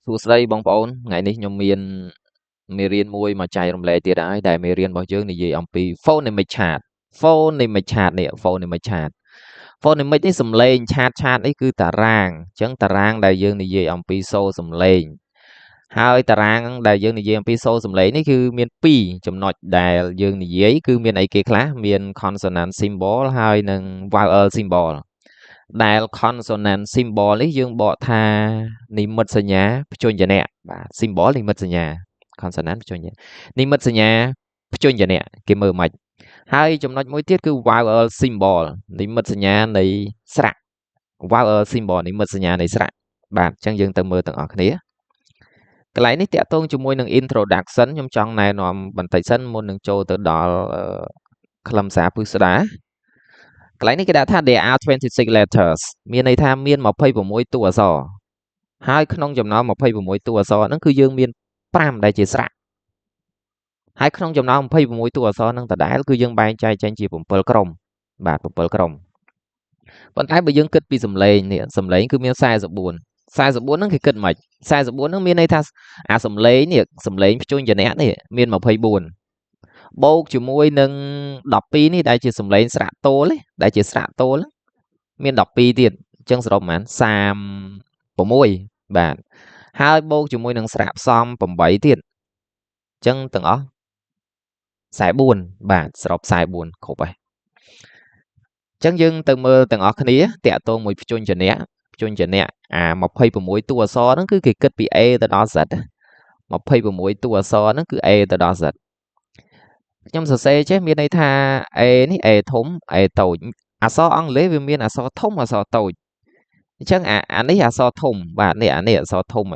សួស្តីបងប្អូនថ្ងៃនេះខ្ញុំមានមេរៀនមួយមកចែករំលែកទៀតហើយដែលមេរៀនរបស់យើងនិយាយអំពី phonemic chart phonemic chart នេះ phonemic chart phonemic នេះសំឡេងឆាតនេះគឺតារាងអញ្ចឹងតារាងដែលយើងនិយាយអំពីសូរសំឡេងហើយតារាងដែលយើងនិយាយអំពីសូរសំឡេងនេះគឺមាន2ចំណុចដែលយើងនិយាយគឺមានអីគេខ្លះមាន consonant symbol ហើយនិង vowel symbol ដែល consonant symbol នេះយើងបកថានិមិត្តសញ្ញាព្យញ្ជនៈបាទ symbol និមិត្តសញ្ញា consonant ព្យញ្ជនៈនិមិត្តសញ្ញាព្យញ្ជនៈគេមើលមិនហើយចំណុចមួយទៀតគឺ vowel symbol និមិត្តសញ្ញានៃស្រៈ vowel symbol និមិត្តសញ្ញានៃស្រៈបាទអញ្ចឹងយើងទៅមើលទាំងអស់គ្នាកន្លែងនេះតាក់ទងជាមួយនឹង introduction ខ្ញុំចង់ណែនាំបន្តិចសិនមុននឹងចូលទៅដល់ខ្លឹមសារពិស្ដាកន្លែងនេះគេដាក់ថា there are 26 letters មានន័យថាមាន26តួអក្សរហើយក្នុងចំណោម26តួអក្សរហ្នឹងគឺយើងមាន5ដែលជាស្រៈហើយក្នុងចំណោម26តួអក្សរហ្នឹងដដែលគឺយើងបែងចែកចេញជា7ក្រុមបាទ7ក្រុមប៉ុន្តែបើយើងគិតពីសំឡេងនេះសំឡេងគឺមាន44ហ្នឹងគេគិតមិន44ហ្នឹងមានន័យថាអាសំឡេងនេះសំឡេងព្យញ្ជនៈនេះមាន24បូកជាមួយនឹង12នេះដែលជាសំឡេងស្រៈតូលដែលជាស្រៈតូលមាន12ទៀតអញ្ចឹងសរុបប្រហែល36បាទហើយបូកជាមួយនឹងស្រៈផ្សំ8ទៀតអញ្ចឹងទាំងអស់44បាទសរុប44គ្រប់ហើយអញ្ចឹងយើងទៅមើលទាំងអស់គ្នាតាក់ទងមួយព្យញ្ជនៈអា26តួអក្សរហ្នឹងគឺគេគិតពី A ទៅដល់ Z 26តួអក្សរហ្នឹងគឺ A ទៅដល់ Z ខ្ញុំសរសេរចេះមានន័យថា A នេះ A ធំ A តូចអក្សរអង់គ្លេសវាមានអក្សរធំអក្សរតូចអញ្ចឹងអានេះអក្សរធំបាទនេះអានេះអក្សរធំ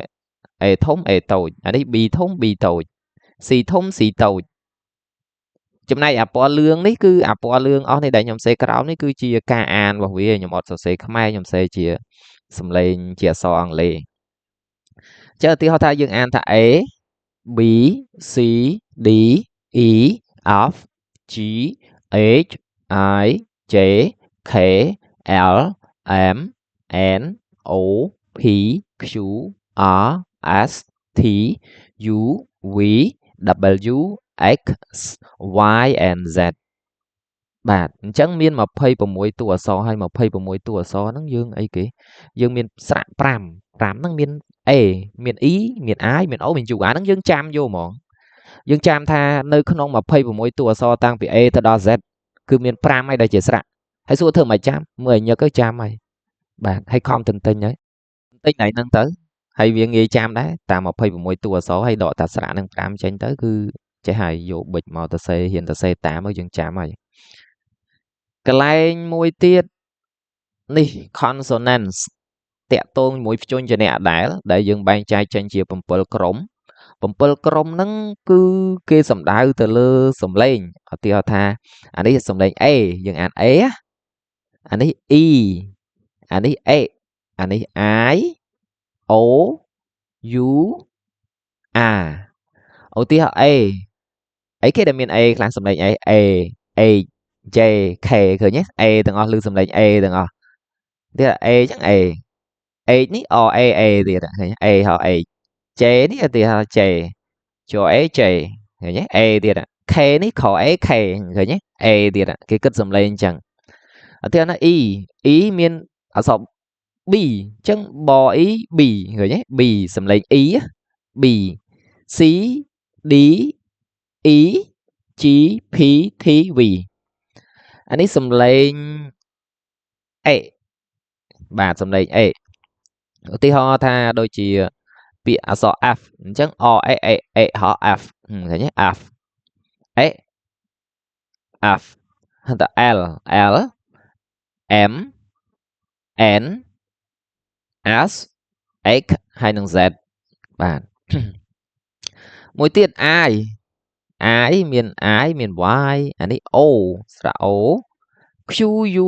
A ធំ A តូចអានេះ B ធំ B តូច C ធំ C តូចចំណែកអាពណ៌លឿងនេះគឺអាពណ៌លឿងអស់នេះដែលខ្ញុំសេក្រោមនេះគឺជាការអានរបស់វាខ្ញុំអត់សរសេរខ្មែរខ្ញុំសេជាសំឡេងជាអក្សរអង់គ្លេសចឹងឧទាហរណ៍ថាយើងអានថា A B C D E F G H I J K L M N O P Q R S T U V W X Y and Z បាទអញ្ចឹងមាន26តួអក្សរហើយ26តួអក្សរហ្នឹងយើងអីគេយើងមានស្រៈ5ហ្នឹងមាន A មាន E មាន I មាន O មាន U អាហ្នឹងយើងចាំយកហ្មងយើងចាំថានៅក្នុង26តួអក្សរតាំងពី A ទៅដល់ Z គឺមាន5ហើយដែលជាស្រៈហើយសួរធ្វើមិនចាំមើលឲ្យញឹកទៅចាំហើយបាទហើយខំទន្ទិញហើយទន្ទិញហ្នឹងទៅហើយវាងាយចាំដែរតាម26តួអក្សរហើយដកតាស្រៈនឹង5ចេញទៅគឺចេះហើយយកប៊ិចមកទៅសេហ៊ានទៅសេតាមហើយយើងចាំហើយកន្លែងមួយទៀតនេះ consonants តាក់ទងជាមួយព្យញ្ជនៈដែលយើងបែងចែកចេញជា7ក្រុម7ក្រុមហ្នឹងគឺគេសំដៅទៅលើសំឡេងឧទាហរណ៍ថាអានេះសំឡេង A យើងអាន A អានេះ E អានេះ A អានេះ I O U R ឧទាហរណ៍ A អីគេដែលមាន A ខ្លះសំឡេង A H J K ឃើញទេ A ទាំងអស់ឮសំឡេង A ទាំងអស់ទៀត A ចឹង A H នេះ O A A ទៀតឃើញ A ហៅ H J នេះឧទាហរណ៍ J ចូល A J ឃើញទេ A ទៀត K នេះខ A K ឃើញទេ A ទៀតគេគិតសំឡេងអញ្ចឹងឧទាហរណ៍ណា E មានអក្សរ B អញ្ចឹងប E B ឃើញទេ B សំឡេង E B C D E G P T V អានេះសំឡេង A បាទសំឡេង A ឧទាហរណ៍ថាដូចជាពាក្យអក្សរ F អញ្ចឹង O A A A ហៅ F ឃើញទេ F A F ហើយត L L M N S X ហើយនឹង Z បាទមួយទៀត I មាន I មាន Y អានេះ O ស្រៈ O Q U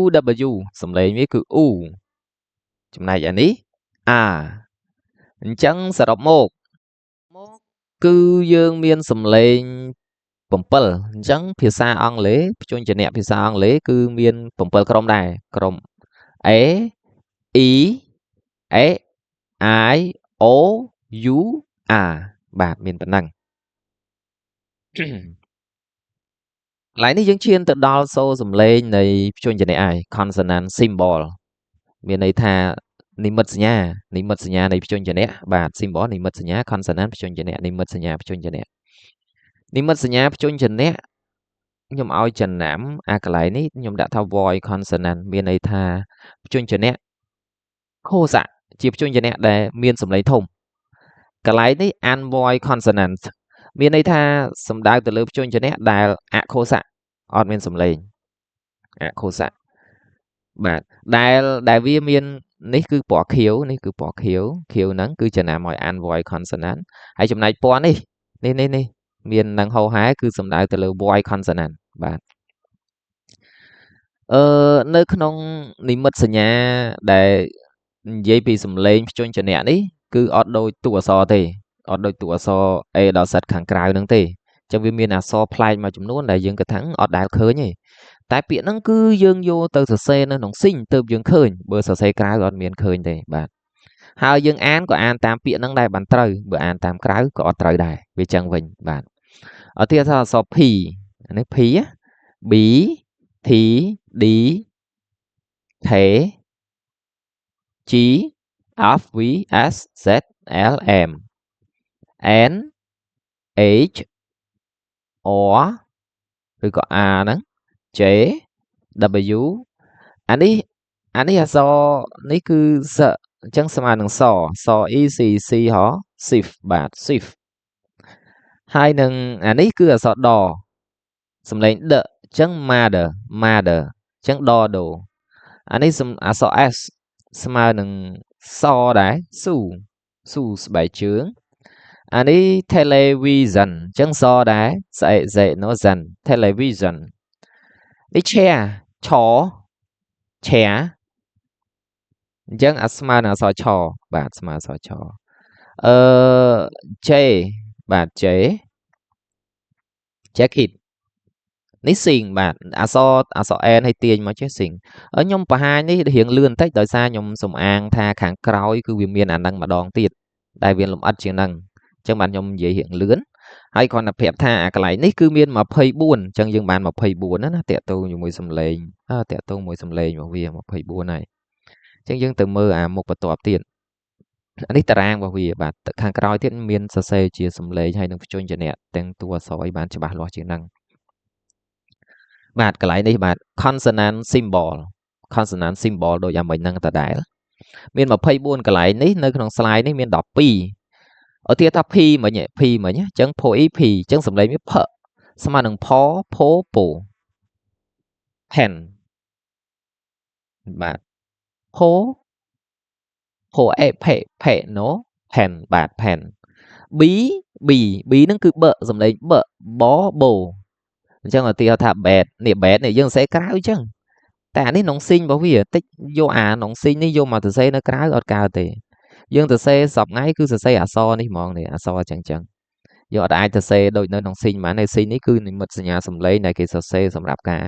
W សំឡេងវាគឺ U ចំណែកអានេះ R អញ្ចឹងសរុបមកគឺយើងមានសំឡេង7អញ្ចឹងភាសាអង់គ្លេសព្យញ្ជនៈភាសាអង់គ្លេសគឺមាន7ក្រុមដែរក្រុម A E A I O you are បាទមានប៉ុណ្ណឹង ឡើយនេះយើងឈានទៅដល់សូរសំឡេងនៃព្យញ្ជនៈហើយ consonant symbol មានន័យថានិមិត្តសញ្ញានៃព្យញ្ជនៈបាទ symbol និមិត្តសញ្ញា consonant ព្យញ្ជនៈនិមិត្តសញ្ញាព្យញ្ជនៈនិមិត្តសញ្ញាព្យញ្ជនៈខ្ញុំឲ្យចំណាំអាកន្លែងនេះខ្ញុំដាក់ថា voice consonant មានន័យថាព្យញ្ជនៈខោសៈជាព្យញ្ជនៈដែលមានសំឡេងធំកន្លែងនេះ unvoiced consonant មានន័យថាសំដៅទៅលើព្យញ្ជនៈដែលអខោសៈអត់មានសំឡេងអខោសៈបាទដែលវាមាននេះគឺពណ៌ខៀវនេះគឺពណ៌ខៀវហ្នឹងគឺចំណាំឲ្យ unvoiced consonant ហើយចំណែកពណ៌នេះមាននឹងហោហែគឺសំដៅទៅលើ voiced consonant បាទនៅក្នុងនិមិត្តសញ្ញាដែលនិយាយពីសំឡេងព្យញ្ជនៈនេះគឺអត់ដូចតួអក្សរទេអត់ដូចតួអក្សរ A ដល់ Z ខាងក្រៅហ្នឹងទេអញ្ចឹងវាមានអក្សរប្លែកមួយចំនួនដែលយើងគិតថាអត់ដែលឃើញទេតែពាក្យហ្នឹងគឺយើងយកទៅសរសេរនៅក្នុងស៊ីងទើបយើងឃើញបើសរសេរក្រៅអត់មានឃើញទេបាទហើយយើងអានក៏អានតាមពាក្យហ្នឹងដែរបានត្រូវបើអានតាមក្រៅក៏អត់ត្រូវដែរវាចឹងវិញបាទឧទាហរណ៍អក្សរ P នេះ P B T D K G F V S Z L M N H or ឬក៏ R ហ្នឹង J W អានេះអក្សរនេះគឺសអញ្ចឹងស្មើនឹងស E C C ហ៎ sif បាទ sif ហើយនឹងអានេះគឺអក្សរដសំឡេងដអញ្ចឹង mother អញ្ចឹងដដូអានេះអក្សរ S ស្មើនឹងសដែរស៊ូស្បែកជើងអានេះ television អញ្ចឹងសដែរស្អែកសេណូ zen television នេះ chair ឆ chair អញ្ចឹងស្មើនឹងអក្សរឆបាទស្មើអក្សរឆJ បាទ J jacket នេះ sing បាទអក្សរ N ឲ្យទាញមកចេះ sing ខ្ញុំបង្ហាញនេះរៀងលឿនបន្តិចដោយសារខ្ញុំសំអាងថាខាងក្រោយគឺវាមានអានឹងម្ដងទៀតដែលវាលម្អិតជាងហ្នឹងអញ្ចឹងបាទខ្ញុំនិយាយរៀងលឿនហើយគ្រាន់តែប្រាប់ថាអាកន្លែងនេះគឺមាន24អញ្ចឹងយើងបាន24ណាតាក់ទងជាមួយសំឡេងតាក់ទងមួយសំឡេងរបស់វា24ហើយអញ្ចឹងយើងទៅមើលអាមុខបន្ទាប់ទៀតអានេះតារាងរបស់វាបាទខាងក្រោយទៀតមានសរសេរជាសំឡេងហើយនឹងព្យញ្ជនៈទាំងតួអក្សរឲ្យបានច្បាស់លាស់ជាងហ្នឹងបាទកន្លែងនេះបាទ consonant symbol ដូចអាមិញហ្នឹងដដែលមាន24កន្លែងនេះនៅក្នុង slide នេះមាន12ឧទាហរណ៍ថា P មិញអញ្ចឹង PO E P អញ្ចឹងសំឡេងវាផស្មើនឹងផពោ pen បាទផអេផេ no pen បាទ pen B ហ្នឹងគឺបសំឡេងបបោអញ្ចឹងឧទាហរណ៍ថា bed នេះយើងសរសេរក្រៅអញ្ចឹងតែអានេះក្នុងស៊ីងរបស់វាតិចយកអាក្នុងស៊ីងនេះយកមកសរសេរនៅក្រៅអត់កើតទេយើងសរសេរសពថ្ងៃគឺសរសេរអក្សរនេះហ្មងនេះអក្សរអញ្ចឹងយកអត់អាចសរសេរដូចនៅក្នុងស៊ីងហ្មងនេះស៊ីងនេះគឺនិមិត្តសញ្ញាសំឡេងដែលគេសរសេរសម្រាប់ការ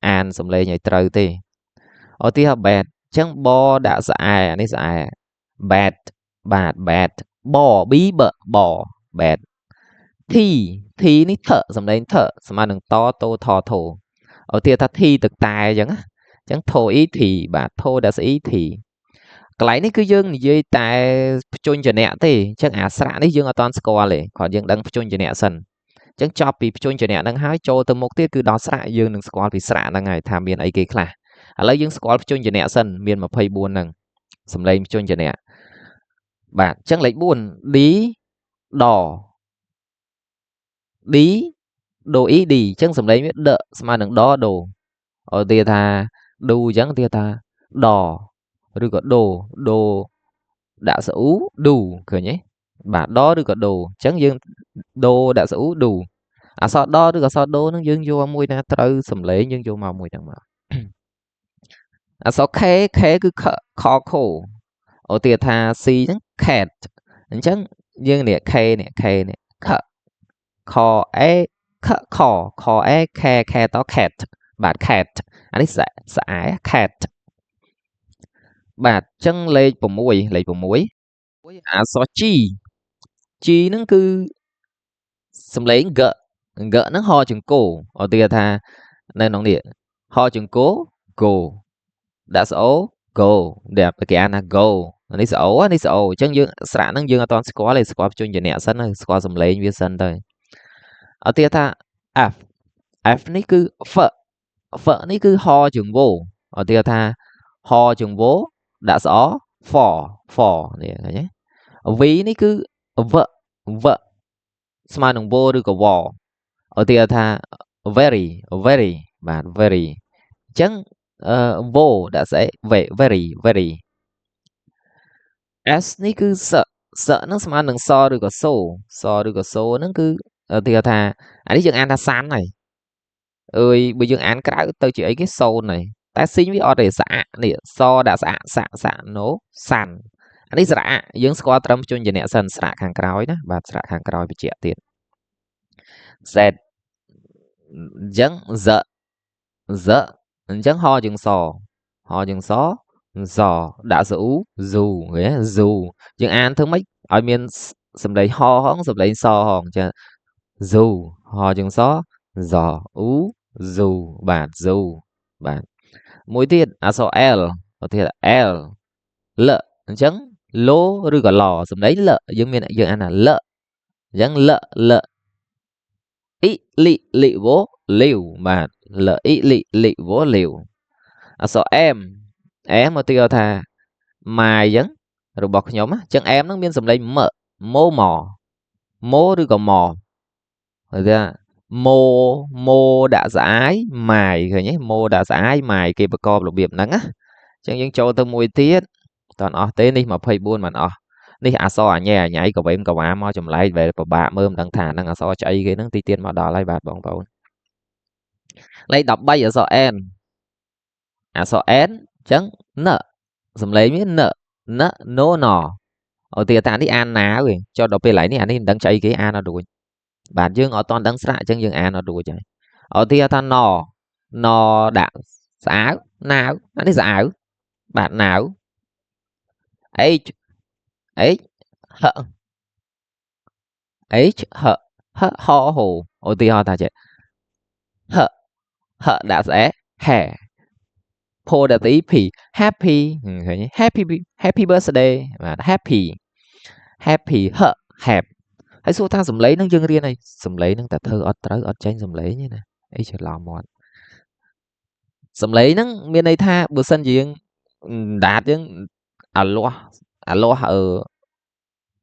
អានសំឡេងឲ្យត្រូវទេឧទាហរណ៍ bed អញ្ចឹងបដាក់ស្អែអានេះស្អែ bed បាទ bed ប b ប bed T នេះថសំឡេងថស្មើនឹងតតោថធោឧទាហរណ៍ថា T ទឹកតែអញ្ចឹងធោ E T បាទធោដាក់ស្អី T កន្លែងនេះគឺយើងនិយាយតែព្យញ្ជនៈទេអញ្ចឹងអាស្រៈនេះយើងអត់ទាន់ស្គាល់ទេគ្រាន់យើងដឹងព្យញ្ជនៈសិនអញ្ចឹងចប់ពីព្យញ្ជនៈហ្នឹងហើយចូលទៅមុខទៀតគឺដល់ស្រៈយើងនឹងស្គាល់ពីស្រៈហ្នឹងហើយថាមានអីគេខ្លះឥឡូវយើងស្គាល់ព្យញ្ជនៈសិនមាន24ហ្នឹងសំឡេងព្យញ្ជនៈបាទអញ្ចឹងលេខ4 D ដដូ ED អញ្ចឹងសំឡេងវាដស្មើនឹងដូឧទាហរណ៍ថាឌូអញ្ចឹងឧទាហរណ៍ថាដឬក៏ដូដាក់ស្អ៊ូឌូឃើញទេបាទដឬក៏ដូអញ្ចឹងយើងដូដាក់ស្អ៊ូឌូអក្សរដឬក៏អក្សរដូហ្នឹងយើងយកមួយណាត្រូវសំឡេងយើងយកមកមួយហ្នឹងមកអក្សរ K គឺខខូឧទាហរណ៍ថា C ហ្នឹង cat អញ្ចឹងយើងនេះ K នេះខអេខអេខត cat បាទ cat អានេះស្អែ cat បាទអញ្ចឹងលេខ6អក្សរ G chi nó cứ sầm lấy gỡ nó ho chừng cổ ở tia tha nên nó địa ho chừng cố go that's all go đẹp cái anh là go anh số chân dương sẵn năng dương toàn squat lên squat chung giờ nè sân squat sầm lấy như sân thôi ở tia tha f f ní cứ phở ní cứ ho chừng vô ở tia tha ho chừng vô đã rõ for nè nhé ví ní cứ vợ vợ smile đồng vô được có vò ở tia tha very bạn very chẳng vô đã sẽ về very s ní cứ sợ nó smile đồng so được có so nó cứ ở tia tha anh ấy chừng ăn tha san này ơi bây giờ ăn cái tôi chỉ ấy cái sâu này ta xin với ở để xã nè so đã xã nấu sàn anh ấy xã dưỡng squat trâm chung giờ nè sân xã hàng cõi đó và xã hàng cõi bị trẻ tiền z dưỡng dỡ dưỡng ho chừng so giò đã dù nghĩa dù dưỡng ăn thứ mấy ở miền sầm lấy ho hóng sầm lấy so hòn chưa dù ho chừng so giò bạn mỗi tiết số L có thể là L lợ chấm lố rồi còn lò sầm đấy lợ giống như này giờ anh là lợ giống lợ ý lị vố liều mà lợ ý lị vố liều số em một tiêu thà mài giống rồi bọc nhóm á chân em nó biên sầm đấy mô rồi còn mò rồi ra mô đã giải mài rồi nhé mô đã giải mài kia bà con lục biệp nắng á chẳng những cho tôi mùi tiết toàn tên đi mà phây buôn mà đi so nhẹ nhảy của em cầu ám chùm lại về của bà mơm đang thả đang so chạy cái nó ti tiên mà đỏ lại bạt bóng bóng lấy đọc bay ở so n chẳng nợ sầm lấy miếng nợ nọ ở tiệt tàn đi an ná rồi cho đọc về lại đi anh đi đang chạy cái an nó đuổi bản dương ở toàn đang sạ chân dương an nó đuổi chạy ở tiệt tàn nọ đã xáo nào anh đi xáo bạn nào ấy ấy hợ ấy hợ ho hồ ở tiệt họ ta chạy hợ đã sẽ hè po đã tí pì happy birthday và happy hẹp hãy số thang sầm lấy nó dương riêng này sầm lấy nó ta thơ ở tranh sầm lấy như này ấy chờ lòng mòn sầm lấy nó miền đây tha bữa sân gì đạt chứ alo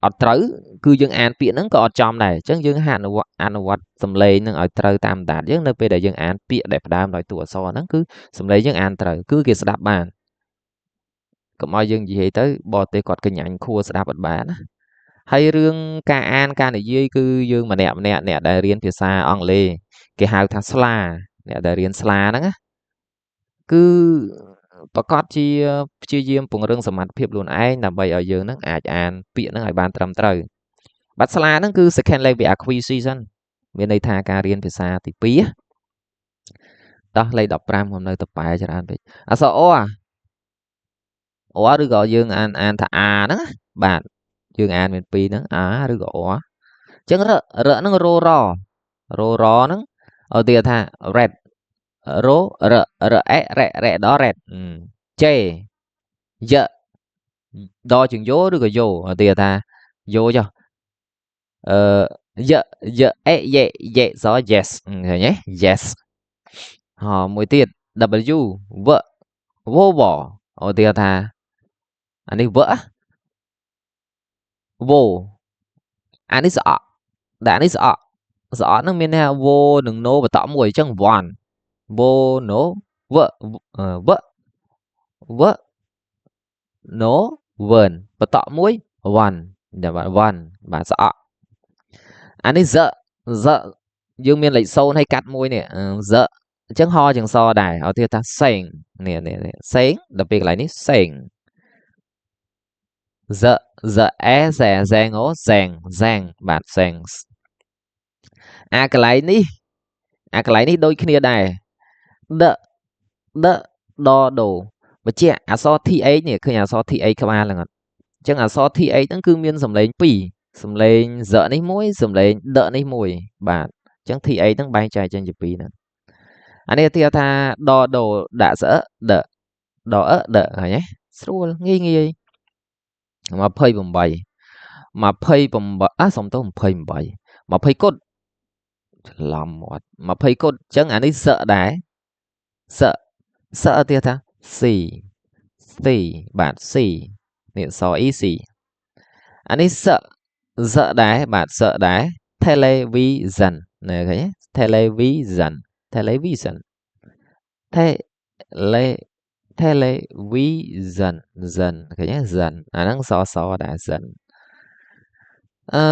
ở trớ cứ dương an piện nó có ở trong này chứ dương hạn ăn vật sầm lấy nó ở trớ tam đạt chứ nơi bây giờ dương an piện đẹp đam nói tủa so nó cứ sầm lấy dương an trớ cứ kia đạp bàn có mọi dương gì tới bỏ tê cọt cái nhánh khua đạp bật bán hay rương ca này dưới cứ dương mà nè đại riêng phía xa ông lê cái hào thang sla nè đại riêng sla đó cứประกอบជាព្យាយាមពង្រឹងសមត្ថភាពខ្លួនឯងដើម្បីឲ្យយើងនឹងអាចអានពាក្យនឹងឲ្យបានត្រឹមត្រូវបាត់ស្លាហ្នឹងគឺ second language acquisition មានន័យថាការរៀនភាសាទី2ដោះលេខ15ខ្ញុំនៅទៅប៉ែច្រើនពេកអក្សរអឬក៏យើងអានថាអាហ្នឹងបាទយើងអានមាន2ហ្នឹងអាឬក៏អញ្ចឹងរហ្នឹងរហ្នឹងឲ្យទៀតថា red រđó red chê dợ đo chừng vô được rồi vô tiền ta vô cho dợ dẹ gió yes rồi nhé yes họ mỗi tiền w vợ vô bỏ ở tiền ta anh đi vợ vô anh đi sợ đã anh đi sợ nó miền nào vô đừng nô và tỏ mùi chân vòn vô nổ vợ nổ vườn và tọ mũi vần để bạn sợ anh ấy dợ dương miền lại sâu hay cắt mũi nè dợ chẳng ho chẳng so đài ở thì ta sành nè sánh đặc biệt lại ní sành dợ rè ngố ràng bạn sành cái lại ní đôi kia đài đợ đo đồ mà so thi ấy nèคือso thi ấy các bạn là chẳng so thi ấy nó cứ miên sầm lấy pì សំឡេង Z នេះមួយ សំឡេង D នេះមួយ បាទ អញ្ចឹង TA ហ្នឹងបែងចែកចេញជាពីរហ្នឹង អានេះឧទាហរណ៍ថា ដដូដាក់ស្អឹក ដ ដអឹក ដ ឃើញទេ ស្រួល ងាយៗ 28 សុំទោស 28 20 គត់ ច្រឡំមាត់ 20 គត់ អញ្ចឹងអានេះសឹកដែរ សឹក សឹកឧទាហរណ៍ថា C C បាទ C នេះអក្សរ E C អានេះសឹក សឹកដែរ បាទសឹកដែរ television ណាឃើញទេ television television tele television zen ឃើញទេ zen អាហ្នឹងសសដែរ zen អឺ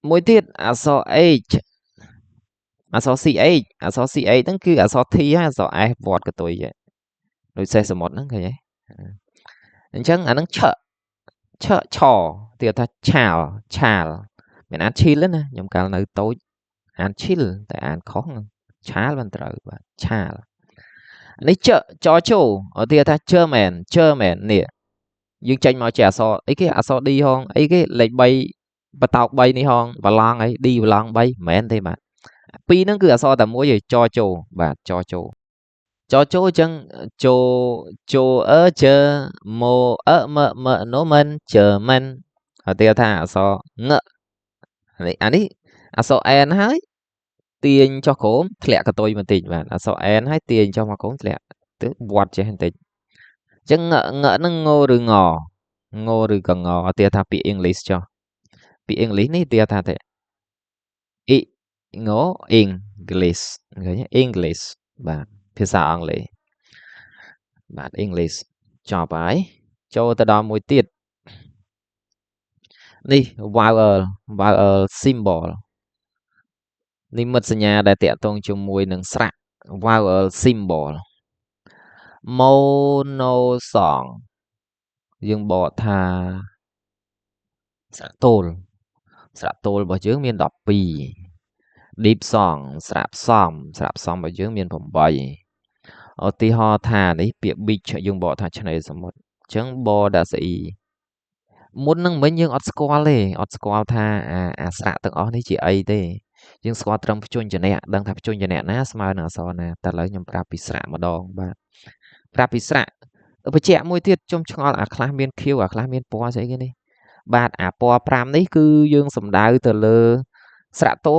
មួយទៀតអក្សរ H អក្សរ CH អក្សរ CH ហ្នឹងគឺអក្សរ T ហើយអក្សរ S វត្តកតុយឯងដូចសេះសមុទ្រហ្នឹងឃើញទេអញ្ចឹងអាហ្នឹងឆឆឆទៀតថាឆាលឆាលមានអានឈីលណាខ្ញុំកាលនៅតូចអានឈីលតែអានខុសឆាលមិនត្រូវបាទឆាលនេះចចូលឧទាហរណ៍ថា German German នេះយើងចេញមកជាអក្សរអីគេអក្សរ D ហងអីគេលេខ3បតោក3នេះហងបឡងអី D បឡង3មិនមែនទេបាទពីរហ្នឹងគឺអក្សរតែមួយឯងចូលបាទចូលអញ្ចឹងចូលជើម៉ូមើណូមិនជើមិនឧទាហរណ៍ថាអក្សរងអានេះអក្សរ N ហើយទាញចុះក្រោមធ្លាក់កតុយបន្តិចបាទអក្សរ N ហើយទាញចុះមកក្រោមធ្លាក់ទៅវត្តចេះបន្តិចអញ្ចឹងងហ្នឹងងឬងឬក៏ងឧទាហរណ៍ថាពាក្យ English ចុះពាក្យ English នេះឧទាហរណ៍ថាទេអ៊ីង English ឃើញ English បាទភាសាអង់គ្លេសបាទ English ចប់ហើយចូលទៅដល់មួយទៀតនេះ vowel symbol និមិត្តសញ្ញាដែលតាក់ទងជាមួយនឹងស្រៈ vowel symbol monosong យើងបកថាស្រៈទោលរបស់យើងមាន12 deep song ស្រៈផ្សំរបស់យើងមាន8ឧទាហរណ៍ថានេះពាក្យ beach យើងបកថាឆ្នេរសមុទ្រអញ្ចឹងបដាក់ស្អីមុននឹងមិញយើងអត់ស្គាល់ទេអត់ស្គាល់ថាអាស្រៈទាំងអស់នេះជាអីទេយើងស្គាល់ត្រឹមព្យញ្ជនៈដឹងថាព្យញ្ជនៈណាស្មើនឹងអក្សរណាតែឥឡូវខ្ញុំប្រាប់ពីស្រៈម្ដងបាទប្រាប់ពីស្រៈបញ្ជាក់មួយទៀតជុំឆ្ងល់អាខ្លះមាន Q អាខ្លះមានពណ៌ស្អីគេនេះបាទអាពណ៌5នេះគឺយើងសំដៅទៅលើស្រៈទោ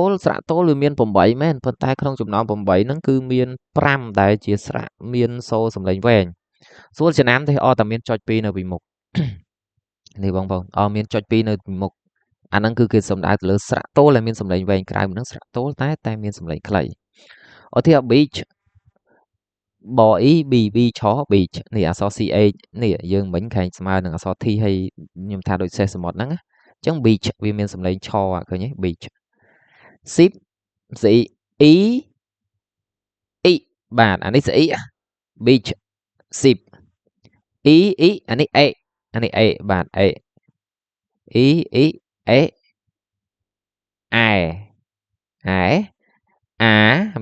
លវាមាន8មែនប៉ុន្តែក្នុងចំណោម8ហ្នឹងគឺមាន5ដែលជាស្រៈមានសូរសំឡេងវែងសួរចំណាំទេតែមានចុច2នៅពីមុខនេះបងប្អូនមានចុច2នៅពីមុខអាហ្នឹងគឺគេសំដៅទៅលើស្រៈទោលដែលមានសំឡេងវែងក្រៅហ្នឹងស្រៈទោលតែមានសំឡេងខ្លីឧទាហរណ៍ beach ប e b b ឆ beach នេះអក្សរ ch នេះយើងមិញខែងស្មើនឹងអក្សរ t ហើយខ្ញុំថាដូចសេះសមុទ្រហ្នឹងអញ្ចឹង beach វាមានសំឡេងឆឃើញទេ beach sip ស្អី e បាទអានេះស្អី beach sip e អានេះ a បាទ a e អេអា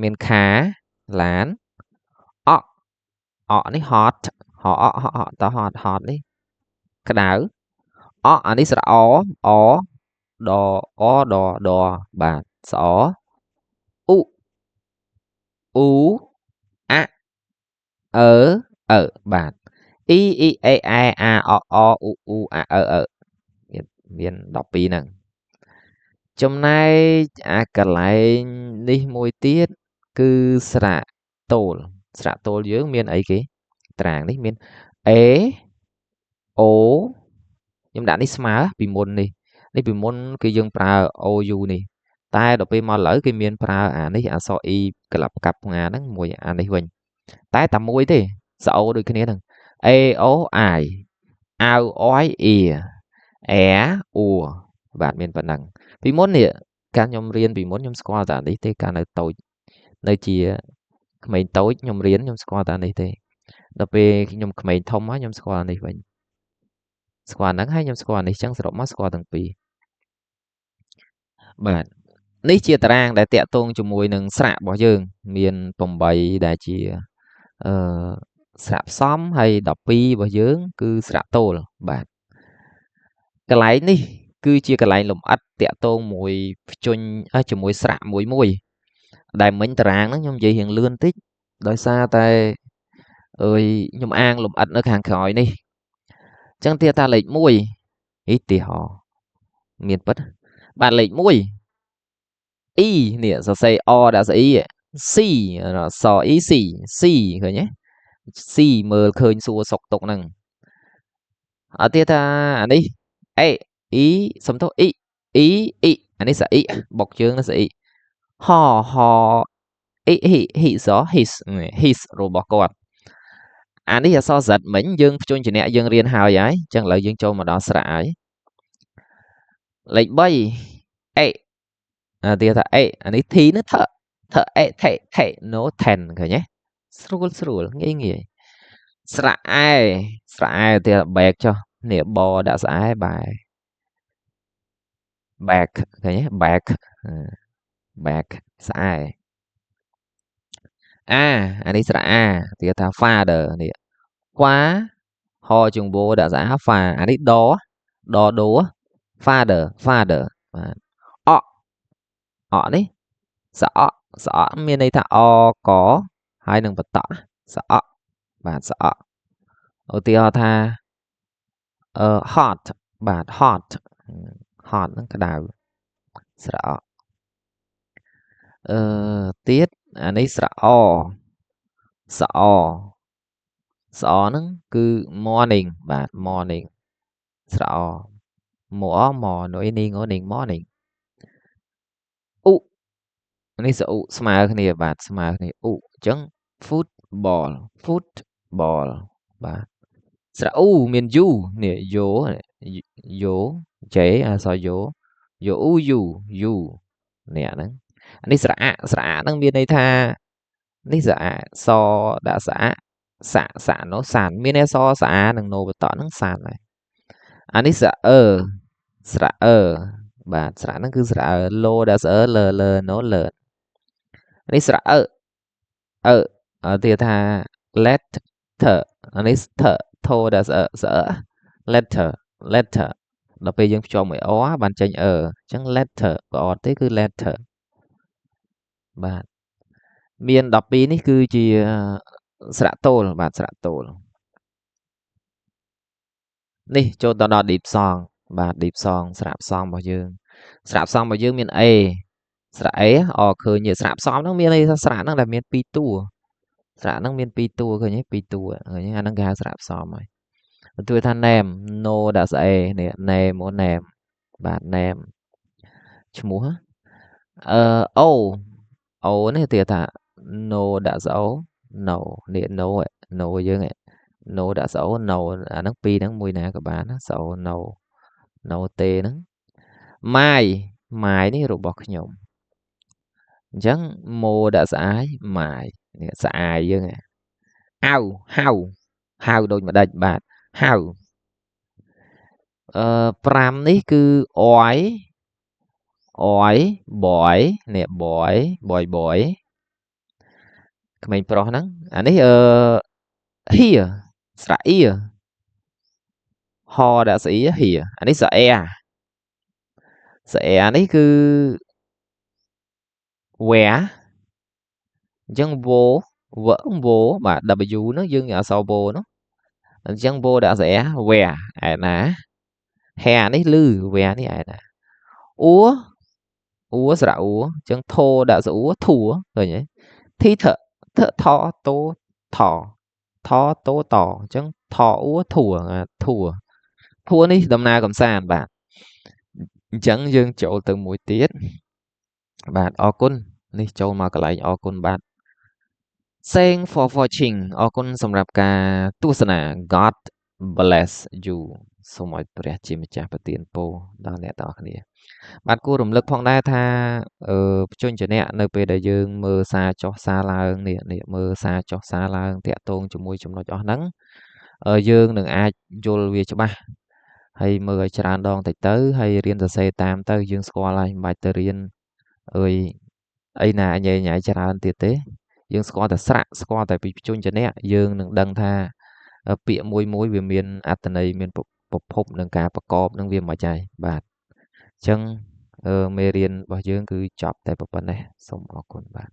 មានខាឡានអនេះ hot ត hot នេះក្តៅអានេះស្រៈអដបាទស្អអ៊ូអាបាទ e a a អអ៊ូអាមាន12ហ្នឹងចំណែកអាកន្លែងនេះមួយទៀតគឺស្រៈទោលយើងមានអីគេត្រាងនេះមាន a o ខ្ញុំដាក់នេះស្មើពីមុននេះពីមុនគឺយើងប្រើ ou នេះតែដល់ពេលមកឥឡូវគេមានប្រើអានេះអក្សរ e ក្លាប់កាប់ផ្ងាហ្នឹងមួយអានេះវិញតែតែមួយទេសអូដូចគ្នាហ្នឹង a o i អាវអយអ៊ីអែអ៊ូបាទមានប៉ុណ្ណឹងពីមុននេះកាលខ្ញុំរៀនពីមុនខ្ញុំស្គាល់តែនេះទេកាលនៅតូចនៅជាក្មេងតូចខ្ញុំរៀនខ្ញុំស្គាល់តែនេះទេដល់ពេលខ្ញុំក្មេងធំហើយខ្ញុំស្គាល់នេះវិញស្គាល់ហ្នឹងហើយខ្ញុំស្គាល់នេះចឹងសរុបមកស្គាល់ទាំងពីរបាទនេះជាតារាងដែលតាក់ទងជាមួយនឹងស្រៈរបស់យើងមាន8ដែលជាស្រៈផ្សំហើយ12របស់យើងគឺស្រៈទោលបាទកន្លែងនេះ គឺជាកន្លែងលំអិតតាក់ទងមួយភ្ជញ្ញជាមួយស្រៈមួយដែលមិញតារាងហ្នឹងខ្ញុំនិយាយរៀងលឿនតិចដោយសារតែខ្ញុំអាងលំអិតនៅខាងក្រោយនេះអញ្ចឹងទៀតថាលេខ1ឧទាហរណ៍មានពិតបាទលេខ1 E នេះសរសេរ O ដាក់ស្អី C ស E C C ឃើញទេ C មើលឃើញសួរសុកទុកហ្នឹងអត់ទៀតថាអានេះ A E សំទោស E E E អានេះស E បុកជើងនេះស E ហហ E his របស់គាត់អានេះអក្សរ Z មិញយើងភ្ជញ្ជនៈយើងរៀនហើយអញ្ចឹងឥឡូវយើងចូលមកដល់ស្រៈហើយលេខ3 A ទៀតថា A អានេះ T នេះថអេថេ no 10ឃើញទេស្រួលងាយស្រៈអែទៀត back ចុះនេះបដាក់ស្អែបែ back ឃើញទេ back ស្អែអានេះស្រៈអាទៀតថា father នេះខ្វាហជើងវោដាក់ស្អា fa អានេះដដូ father បាទអនេះសអមានន័យថាកហើយនឹងបតៈសអបាទសអឧទាហរណ៍ថាhot បាទ hot ហ្នឹងក្តៅស្រៈទៀតអានេះស្រៈសអហ្នឹងគឺ morning បាទ morning ស្រៈmorning morning ឧនេះសឧស្មើគ្នាបាទស្មើគ្នាឧអញ្ចឹង football បាទស្រៈអ៊ូមាន u នេះយោចេអសយោអ៊ូ u នេះហ្នឹងអានេះស្រៈហ្នឹងមានន័យថានេះស្រៈសដាក់សាក់នោះសានមានន័យសស្អានឹងណូបតហ្នឹងសានហើយអានេះស្រៈបាទស្រៈហ្នឹងគឺស្រៈលោដាក់ស្អើលើណូលើនេះស្រៈទៀតថា letter អានេះធោដាក់ស្អើ letter ដល់ពេលយើងភ្ជាប់មួយបានចេញអញ្ចឹង letter ក៏អត់ទេគឺ letter បាទមាន12នេះគឺជាស្រៈតូលបាទស្រៈតូលនេះចូលទៅដល់ deep song បាទ deep song ស្រៈផ្សំរបស់យើងមាន A ស្រៈ A ឃើញស្រៈផ្សំហ្នឹងមានន័យថាស្រៈហ្នឹងដែលមាន2តួស្រៈហ្នឹងមាន2តួឃើញទេ2តួឃើញអាហ្នឹងគេហៅស្រៈផ្សំហើយឧទាហរណ៍ថា name no ដាក់ស្អេនេះ name បាទ name ឈ្មោះអូនេះទៀតថា no ដាក់ស្អូ no នេះ no យើង no ដាក់ស្អូ no អាហ្នឹងពីរហ្នឹងមួយណាក៏បានណាស្អូ no ទេហ្នឹង my នេះរបស់ខ្ញុំអញ្ចឹង mo ដាក់ស្អាយ my នេះស្អាយយើងហៅដូចម្ដេចបាទហៅ5នេះគឺអយ boy នេះ boy ក្មេងប្រុសហ្នឹងអានេះhere ស្រៈ ear ហដាក់ស្អី here អានេះស្រៈ air នេះគឺ where អញ្ចឹង wo បាទ w នោះយើងអក្សរ wo នោះអញ្ចឹង wo ដាក់ស្អី where ឯណា hair នេះលឺ where នេះឯណាអ៊ូស្រៈអ៊ូអញ្ចឹងធោដាក់ស្អ៊ូធួឃើញទេធីថថតោថតោតអញ្ចឹងថអ៊ូធួនេះដំណើរកំសាន្តបាទអញ្ចឹងយើងចូលទៅមួយទៀតបាទអរគុណនេះចូលមកកន្លែងអរគុណបាទ Thank for watching អរគុណសម្រាប់ការទស្សនា God bless you សូមឲ្យព្រះជាម្ចាស់ប្រទានពរដល់អ្នកទាំងអស់គ្នាបាទគួររំលឹកផងដែរថាភ្ជញ្ជនៈនៅពេលដែលយើងមើលសារចុះសារឡើងនេះមើលសារចុះសារឡើងតាក់ទងជាមួយចំណុចអស់ហ្នឹងយើងនឹងអាចយល់វាច្បាស់ហើយមើលឲ្យច្រើនដងតិចទៅហើយរៀនសរសេរតាមទៅយើងស្គាល់ហើយមិនបាច់ទៅរៀនអីណាញ៉ៃច្រើនទៀតទេយើងស្គាល់តែស្រៈស្គាល់តែពីភ្ជញ្ជនៈយើងនឹងដឹងថាពាក្យមួយវាមានអត្ថន័យមានប្រភពនឹងការប្រកបនឹងវាមិនខ្ចីបាទ ចឹងមេរៀនរបស់យើងគឺចប់តែប៉ុណ្ណេះសូមអរគុណបាទ